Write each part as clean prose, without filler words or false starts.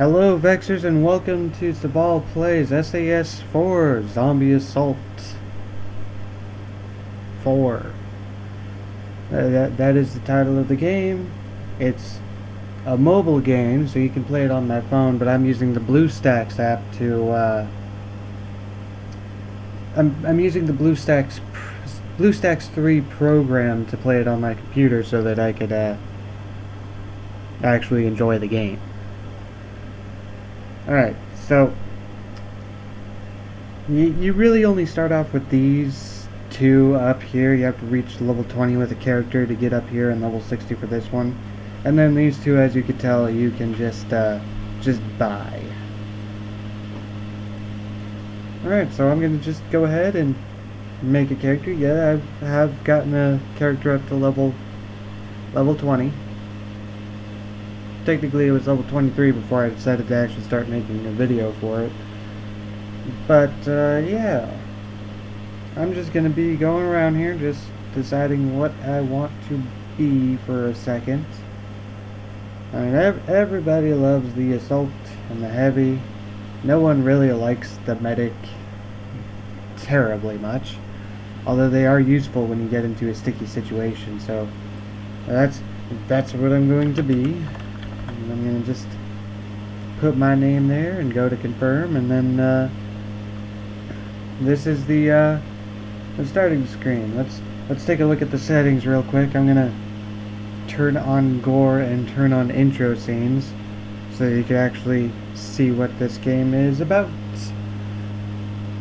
Hello Vexers and welcome to Sevall Plays SAS4 Zombie Assault 4. That is the title of the game. It's a mobile game, so you can play it on that phone, but I'm using the BlueStacks app to I'm using the BlueStacks 3 program to play it on my computer so that I could actually enjoy the game. Alright, so you really only start off with these two up here. You have to reach level 20 with a character to get up here, and level 60 for this one. And then these two, as you can tell, you can just buy. Alright, so I'm going to just go ahead and make a character. Yeah, I have gotten a character up to level 20. Technically it was level 23 before I decided to actually start making a video for it. But yeah, I'm just gonna be going around here just deciding what I want to be for a second. I mean, everybody loves the assault and the heavy. No one really likes the medic terribly much, although they are useful when you get into a sticky situation. So that's what I'm going to be. I'm going to just put my name there and go to confirm, and then this is the starting screen. Let's take a look at the settings real quick. I'm going to turn on gore and turn on intro scenes so you can actually see what this game is about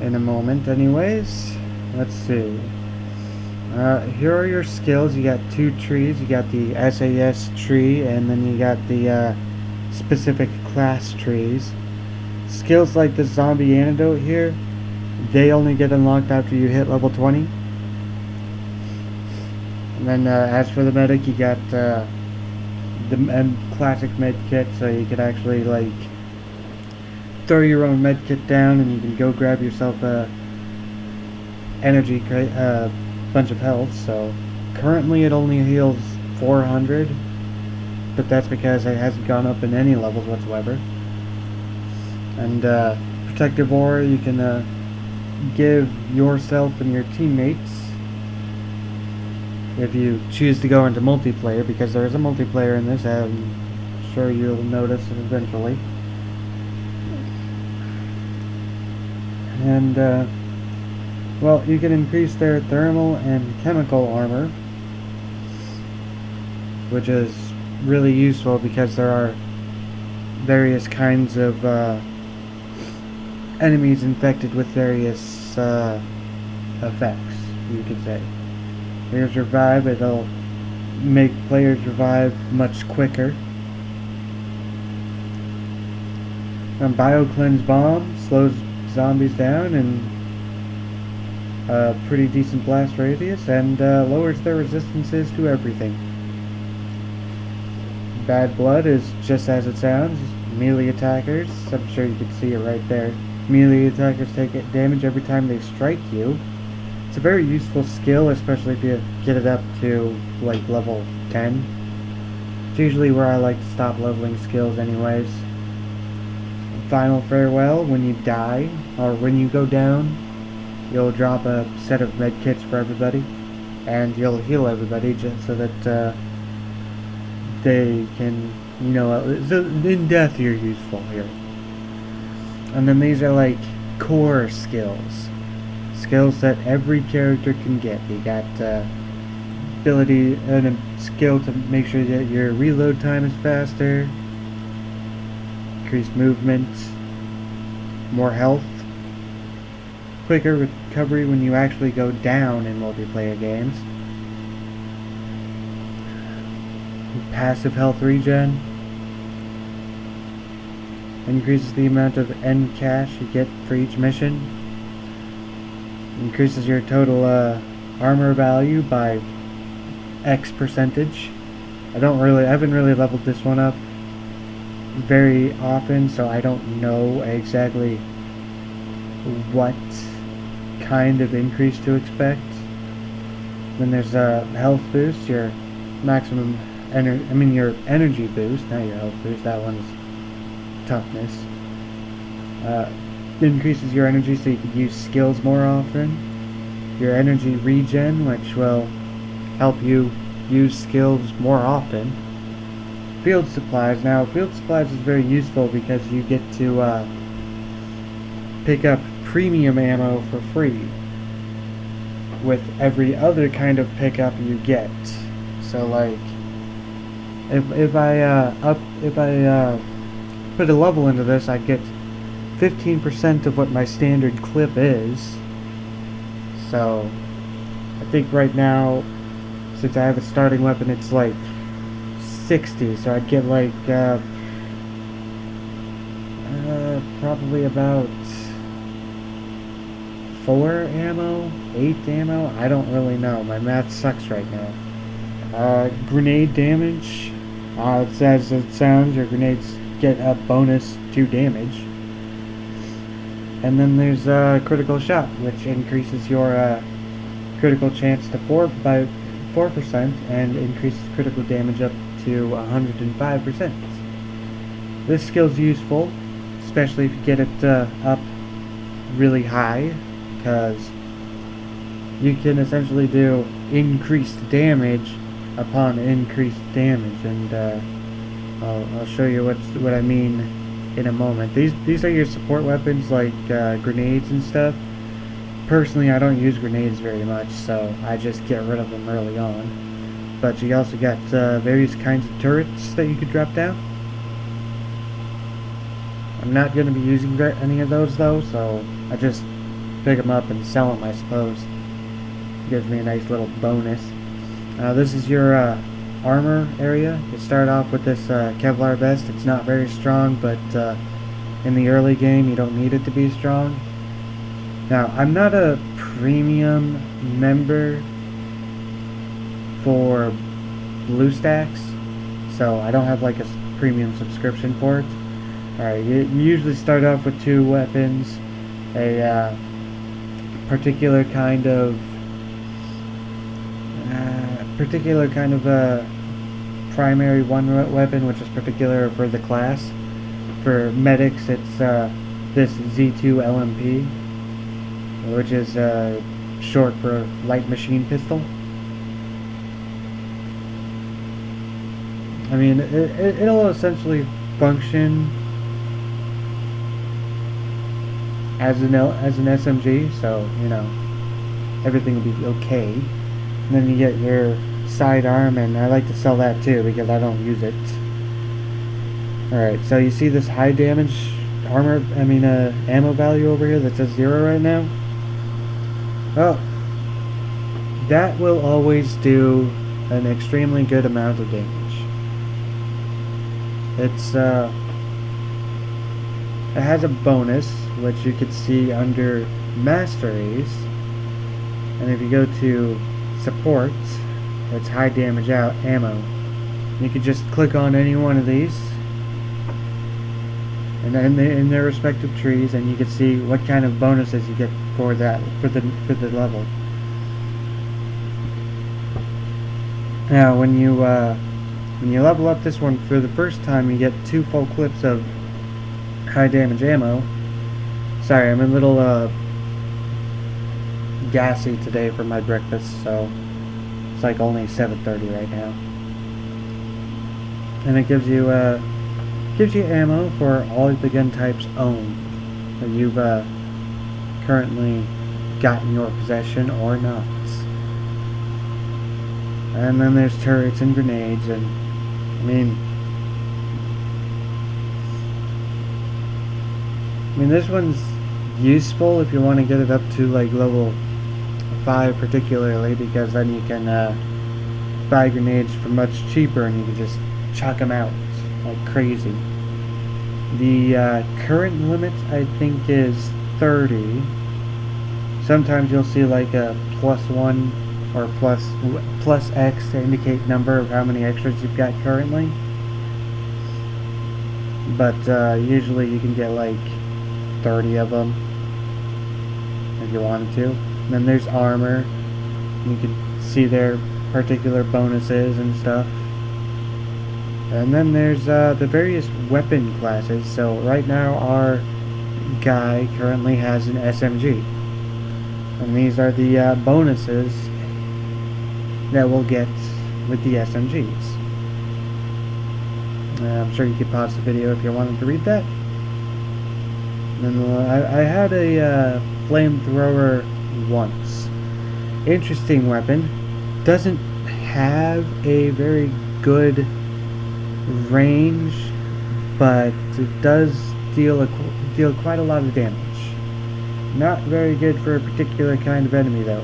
in a moment. Anyways, let's see. Here are your skills. You got two trees. You got the SAS tree, and then you got the specific class trees. Skills like the zombie antidote here, they only get unlocked after you hit level 20. And then as for the medic, you got the classic med kit, so you could actually like throw your own med kit down, and you can go grab yourself a energy bunch of health. So currently it only heals 400, but that's because it hasn't gone up in any levels whatsoever. And protective aura you can give yourself and your teammates if you choose to go into multiplayer, because there is a multiplayer in this. I'm sure you'll notice eventually. And well, you can increase their thermal and chemical armor, which is really useful because there are various kinds of enemies infected with various effects, you could say. Here's revive. It'll make players revive much quicker. And bio-cleanse bomb slows zombies down and a pretty decent blast radius, and lowers their resistances to everything. Bad blood is just as it sounds. Melee attackers, I'm sure you can see it right there. Melee attackers take damage every time they strike you. It's a very useful skill, especially if you get it up to like level 10. It's usually where I like to stop leveling skills anyways. Final farewell, when you die, or when you go down, you'll drop a set of med kits for everybody, and you'll heal everybody just so that they can, you know, in death you're useful here. And then these are like core skills that every character can get. You got ability and a skill to make sure that your reload time is faster, increased movement, more health, quicker recovery when you actually go down in multiplayer games, passive health regen, increases the amount of end cash you get for each mission, increases your total armor value by X percentage. I haven't really leveled this one up very often, so I don't know exactly what kind of increase to expect. Then there's a health boost, your maximum your energy boost, not your health boost. That one's toughness. Increases your energy so you can use skills more often. Your energy regen, which will help you use skills more often. Field supplies. Now, field supplies is very useful because you get to pick up premium ammo for free with every other kind of pickup you get. So, like, if I put a level into this, I get 15% of what my standard clip is. So, I think right now, since I have a starting weapon, it's like 60, so I'd get like probably about 4 ammo, 8 ammo. I don't really know. My math sucks right now. Grenade damage. It's as it sounds. Your grenades get a bonus 2 damage. And then there's critical shot, which increases your critical chance to 4% and increases critical damage up to 105%. This skill's useful, especially if you get it up really high, because you can essentially do increased damage upon increased damage, and I'll show you what I mean in a moment. These are your support weapons, like grenades and stuff. Personally, I don't use grenades very much, so I just get rid of them early on. But you also got various kinds of turrets that you could drop down. I'm not going to be using any of those though, so I just pick them up and sell them, I suppose. Gives me a nice little bonus. This is your armor area. You start off with this Kevlar vest. It's not very strong, but in the early game you don't need it to be strong. Now, I'm not a premium member for BlueStacks, so I don't have like a premium subscription for it. Alright, you usually start off with 2 weapons, a particular kind of primary weapon, which is particular for the class. For medics, it's this Z2 LMP, which is short for light machine pistol. I mean, it'll essentially function as an SMG, so you know everything will be okay. And then you get your sidearm, and I like to sell that too because I don't use it. Alright, so you see this high damage ammo value over here that says 0 right now? Oh, that will always do an extremely good amount of damage. It has a bonus, which you can see under masteries, and if you go to support, it's high damage ammo. You can just click on any one of these, and then in their respective trees, and you can see what kind of bonuses you get for the level. Now, when you level up this one for the first time, you get 2 full clips of high damage ammo. Sorry, I'm a little gassy today for my breakfast, so it's like only 7:30 right now. And it gives you ammo for all of the gun types owned that you've currently got in your possession or not. And then there's turrets and grenades, and I mean this one's useful if you want to get it up to like level 5 particularly, because then you can buy grenades for much cheaper and you can just chuck them out like crazy. The current limit, I think, is 30. Sometimes you'll see like a +1 or plus X to indicate number of how many extras you've got currently. But usually you can get like 30 of them if you wanted to. And then there's armor. You can see their particular bonuses and stuff. And then there's the various weapon classes. So right now our guy currently has an SMG. And these are the bonuses that we'll get with the SMGs. I'm sure you could pause the video if you wanted to read that. And I had a flamethrower once. Interesting weapon. Doesn't have a very good range, but it does deal quite a lot of damage. Not very good for a particular kind of enemy though,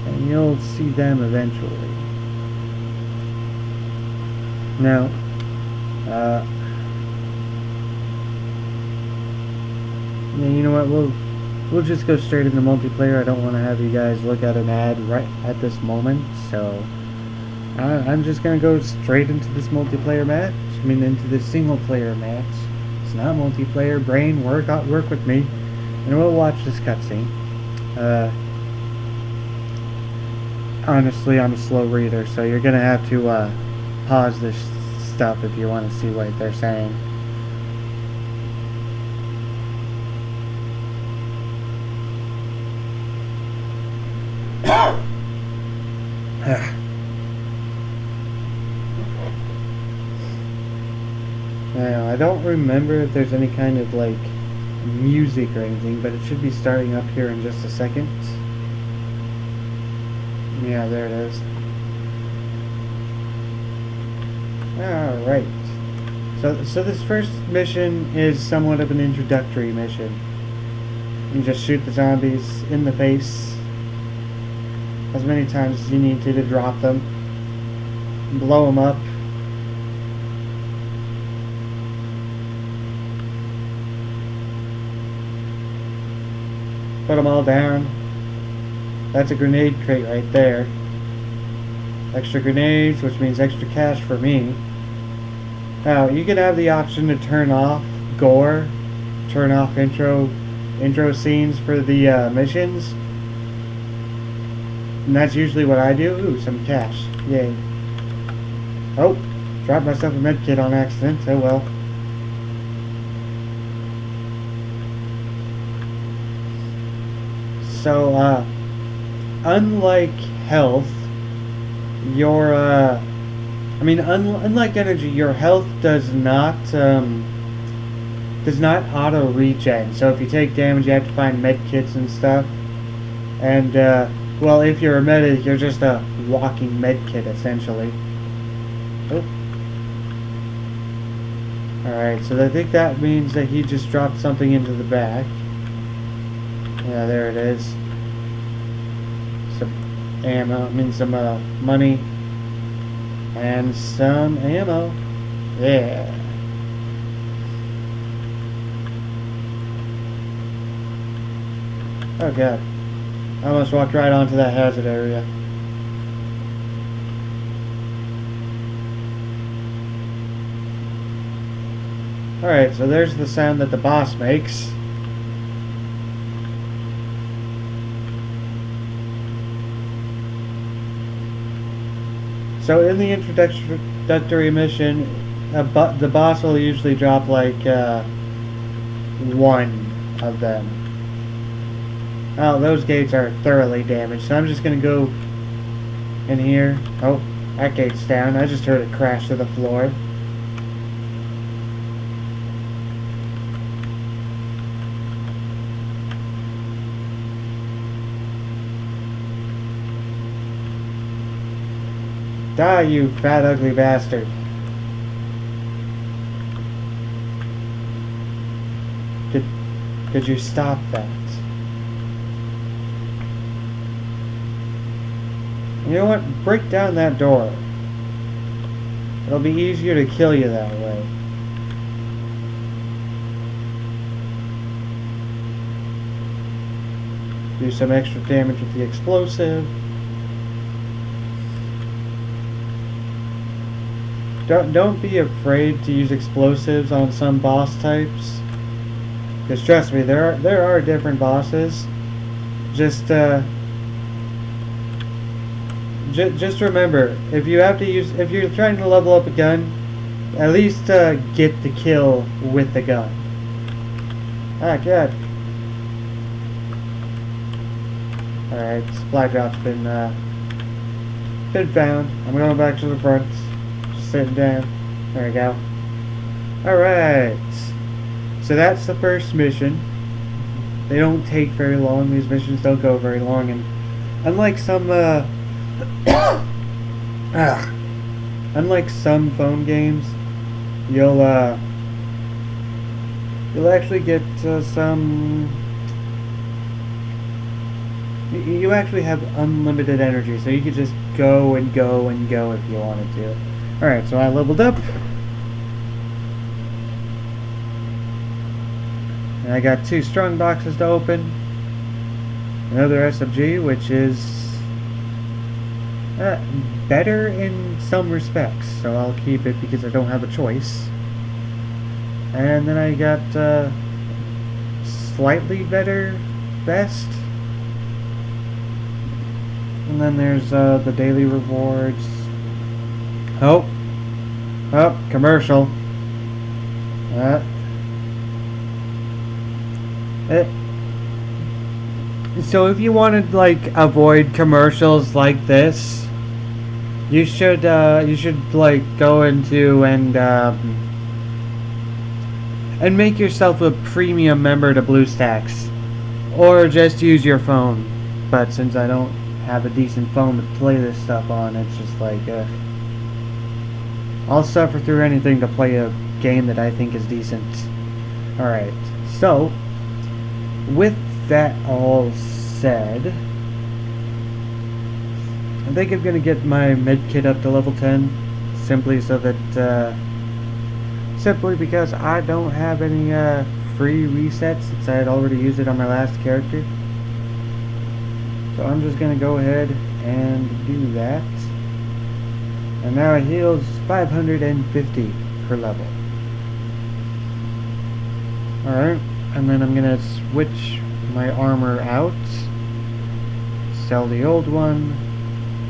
and you'll see them eventually. Now, you know what? We'll just go straight into multiplayer. I don't want to have you guys look at an ad right at this moment, so I'm just gonna go straight into this multiplayer match. I mean, into this single player match. It's not multiplayer. Brain, work with me, and we'll watch this cutscene. Honestly, I'm a slow reader, so you're gonna have to pause this stuff if you want to see what they're saying. Now, I don't remember if there's any kind of like music or anything, but it should be starting up here in just a second. Yeah, there it is. Alright. So this first mission is somewhat of an introductory mission. You just shoot the zombies in the face as many times as you need to drop them. Blow them up. Put them all down. That's a grenade crate right there. Extra grenades, which means extra cash for me. Now, you can have the option to turn off gore, turn off intro scenes for the missions. And that's usually what I do. Ooh, some cash. Yay. Oh, dropped myself a medkit on accident. Oh well. So, unlike health, your, unlike energy, your health does not auto regen. So if you take damage, you have to find med kits and stuff. And, well, if you're a medic, you're just a walking med kit, essentially. Oh. Alright, so I think that means that he just dropped something into the back. Yeah, there it is. Some ammo, some money. And some ammo. Yeah. Oh god. I almost walked right onto that hazard area. Alright, so there's the sound that the boss makes. So in the introductory mission, the boss will usually drop like one of them. Oh, those gates are thoroughly damaged, so I'm just gonna go in here. Oh, that gate's down. I just heard it crash to the floor. Die, you fat, ugly bastard. Could you stop that? You know what? Break down that door. It'll be easier to kill you that way. Do some extra damage with the explosive. Don't be afraid to use explosives on some boss types, because trust me, there are different bosses. Just remember, if you're trying to level up a gun, at least get the kill with the gun. Ah, good. Alright, supply drop's been found. I'm going back to the front. Just sitting down. There we go. Alright. So that's the first mission. They don't take very long. These missions don't go very long, and unlike some unlike some phone games, you'll actually get some. You actually have unlimited energy, so you could just go and go and go if you wanted to. Alright, so I leveled up. And I got 2 strong boxes to open. Another SMG, which is better in some respects, so I'll keep it because I don't have a choice. And then I got slightly better vest. And then there's the daily rewards. Oh, commercial. So if you want to like avoid commercials like this, you should like go into and make yourself a premium member to BlueStacks, or just use your phone. But since I don't have a decent phone to play this stuff on, it's just like I'll suffer through anything to play a game that I think is decent. Alright, so with that all said, I think I'm gonna get my medkit up to level 10, simply so that simply because I don't have any free resets, since I had already used it on my last character. So I'm just gonna go ahead and do that. And now it heals 550 per level. Alright, and then I'm gonna switch my armor out, sell the old one,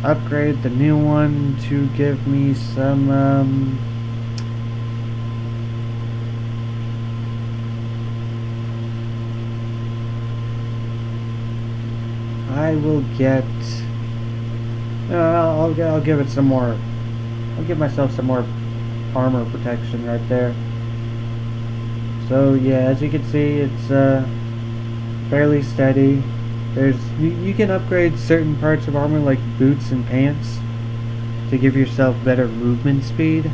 upgrade the new one to give me some I will get I'll give it some more. I'll give myself some more armor protection right there. So yeah, as you can see, it's fairly steady. You can upgrade certain parts of armor like boots and pants to give yourself better movement speed,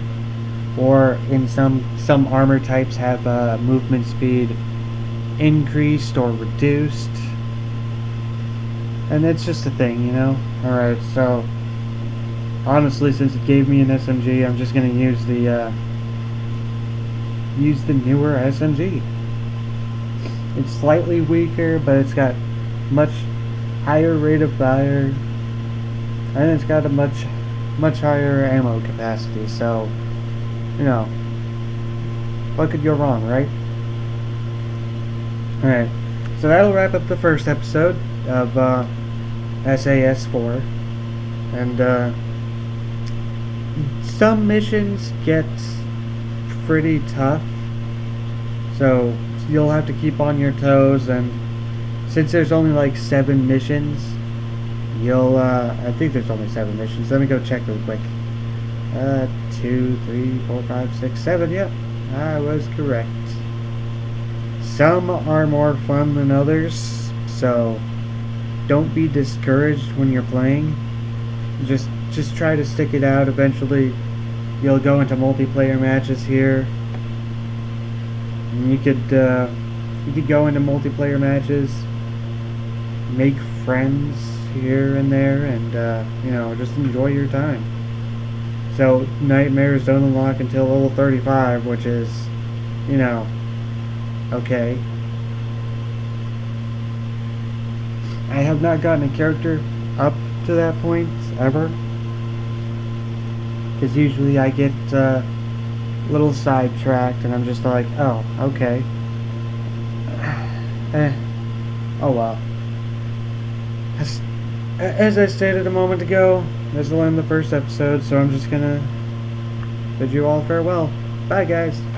or in some armor types have movement speed increased or reduced, and it's just a thing, you know. Alright, so honestly, since it gave me an SMG, I'm just gonna use the newer SMG. It's slightly weaker, but it's got much higher rate of fire, and it's got a much higher ammo capacity. So, you know, what could go wrong, right? Alright, so that'll wrap up the first episode of SAS4, and some missions get pretty tough, so you'll have to keep on your toes, and since there's only like 7 missions, you'll I think there's only 7 missions. Let me go check real quick. 2, 3, 4, 5, 6, 7. Yep, I was correct. Some are more fun than others, so don't be discouraged when you're playing. Just try to stick it out. Eventually you'll go into multiplayer matches here, and you could go into multiplayer matches, make friends here and there, and you know, just enjoy your time. So nightmares don't unlock until level 35, which is, you know, okay. I have not gotten a character up to that point ever, because usually I get a little sidetracked and I'm just like, oh, okay. Oh well. As I stated a moment ago, this will end the first episode, so I'm just gonna bid you all farewell. Bye, guys.